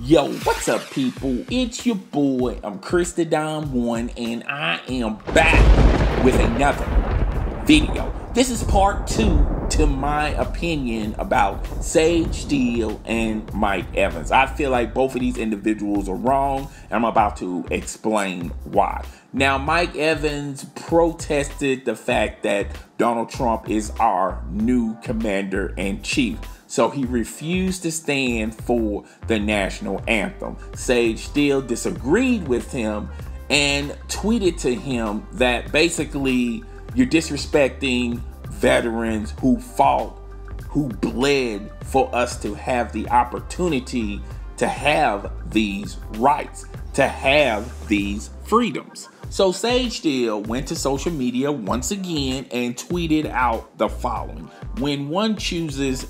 Yo, what's up, people? It's your boy, I'm Don1, and I am back with another video. This is part 2 to my opinion about Sage Steele and Mike Evans. I feel like both of these individuals are wrong, and I'm about to explain why. Now, Mike Evans protested the fact that Donald Trump is our new commander-in-chief. So he refused to stand for the national anthem. Sage Steele disagreed with him and tweeted to him that basically you're disrespecting veterans who fought, who bled for us to have the opportunity to have these rights, to have these freedoms. So Sage Steele went to social media once again and tweeted out the following: when one chooses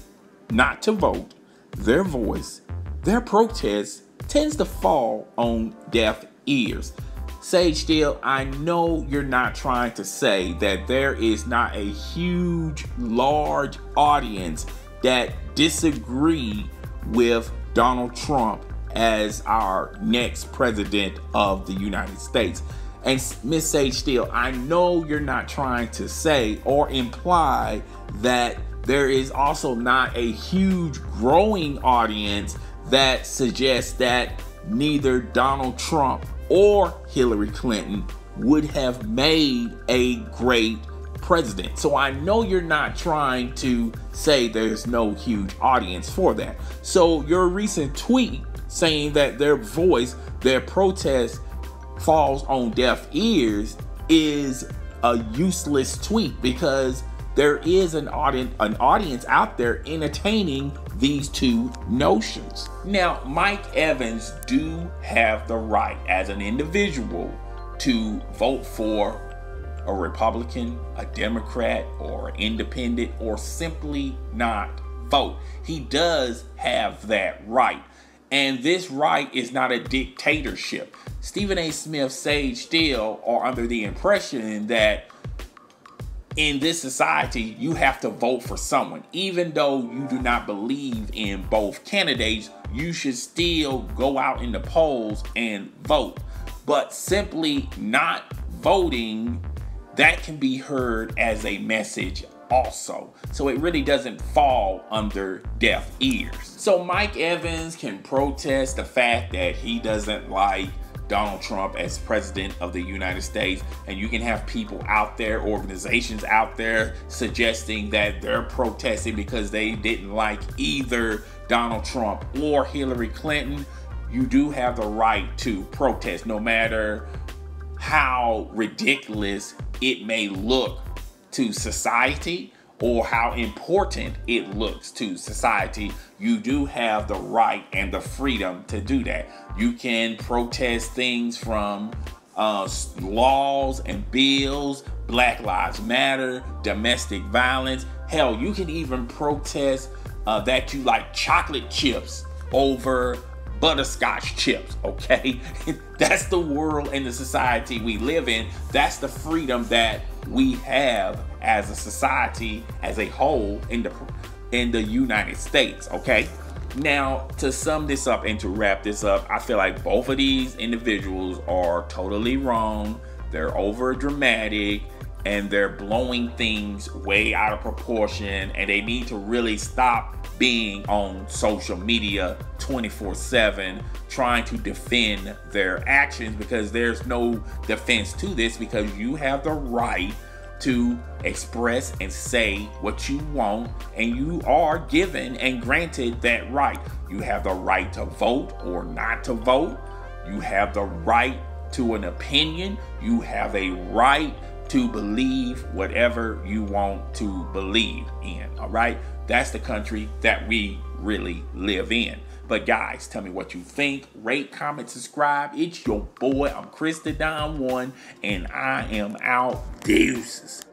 not to vote, their voice, their protest tends to fall on deaf ears. Sage Steele, I know you're not trying to say that there is not a huge, large audience that disagree with Donald Trump as our next president of the United States. And Miss Sage Steele, I know you're not trying to say or imply that there is also not a huge growing audience that suggests that neither Donald Trump or Hillary Clinton would have made a great president. So I know you're not trying to say there's no huge audience for that. So your recent tweet saying that their voice, their protest falls on deaf ears is a useless tweet, because there is an audience out there entertaining these two notions. Now, Mike Evans do have the right as an individual to vote for a Republican, a Democrat, or an independent, or simply not vote. He does have that right. And this right is not a dictatorship. Stephen A. Smith, Sage Steele are under the impression that in this society, you have to vote for someone. Even though you do not believe in both candidates, you should still go out in the polls and vote. But simply not voting, that can be heard as a message also. So it really doesn't fall under deaf ears. So Mike Evans can protest the fact that he doesn't like Donald Trump as president of the United States, and you can have people out there, organizations out there, suggesting that they're protesting because they didn't like either Donald Trump or Hillary Clinton. You do have the right to protest, no matter how ridiculous it may look to society or how important it looks to society. You do have the right and the freedom to do that. You can protest things from laws and bills, Black Lives Matter, domestic violence. Hell, you can even protest that you like chocolate chips over butterscotch chips, okay? That's the world and the society we live in. That's the freedom that we have as a society as a whole in the United States, okay? Now, to sum this up and to wrap this up, I feel like both of these individuals are totally wrong. They're over dramatic and they're blowing things way out of proportion, and they need to really stop being on social media 24/7 trying to defend their actions, because there's no defense to this, because you have the right to express and say what you want, and you are given and granted that right. You have the right to vote or not to vote. You have the right to an opinion. You have a right to believe whatever you want to believe in, all right? That's the country that we really live in. But guys, tell me what you think. Rate, comment, subscribe. It's your boy, I'm Don1, and I am out. Deuces.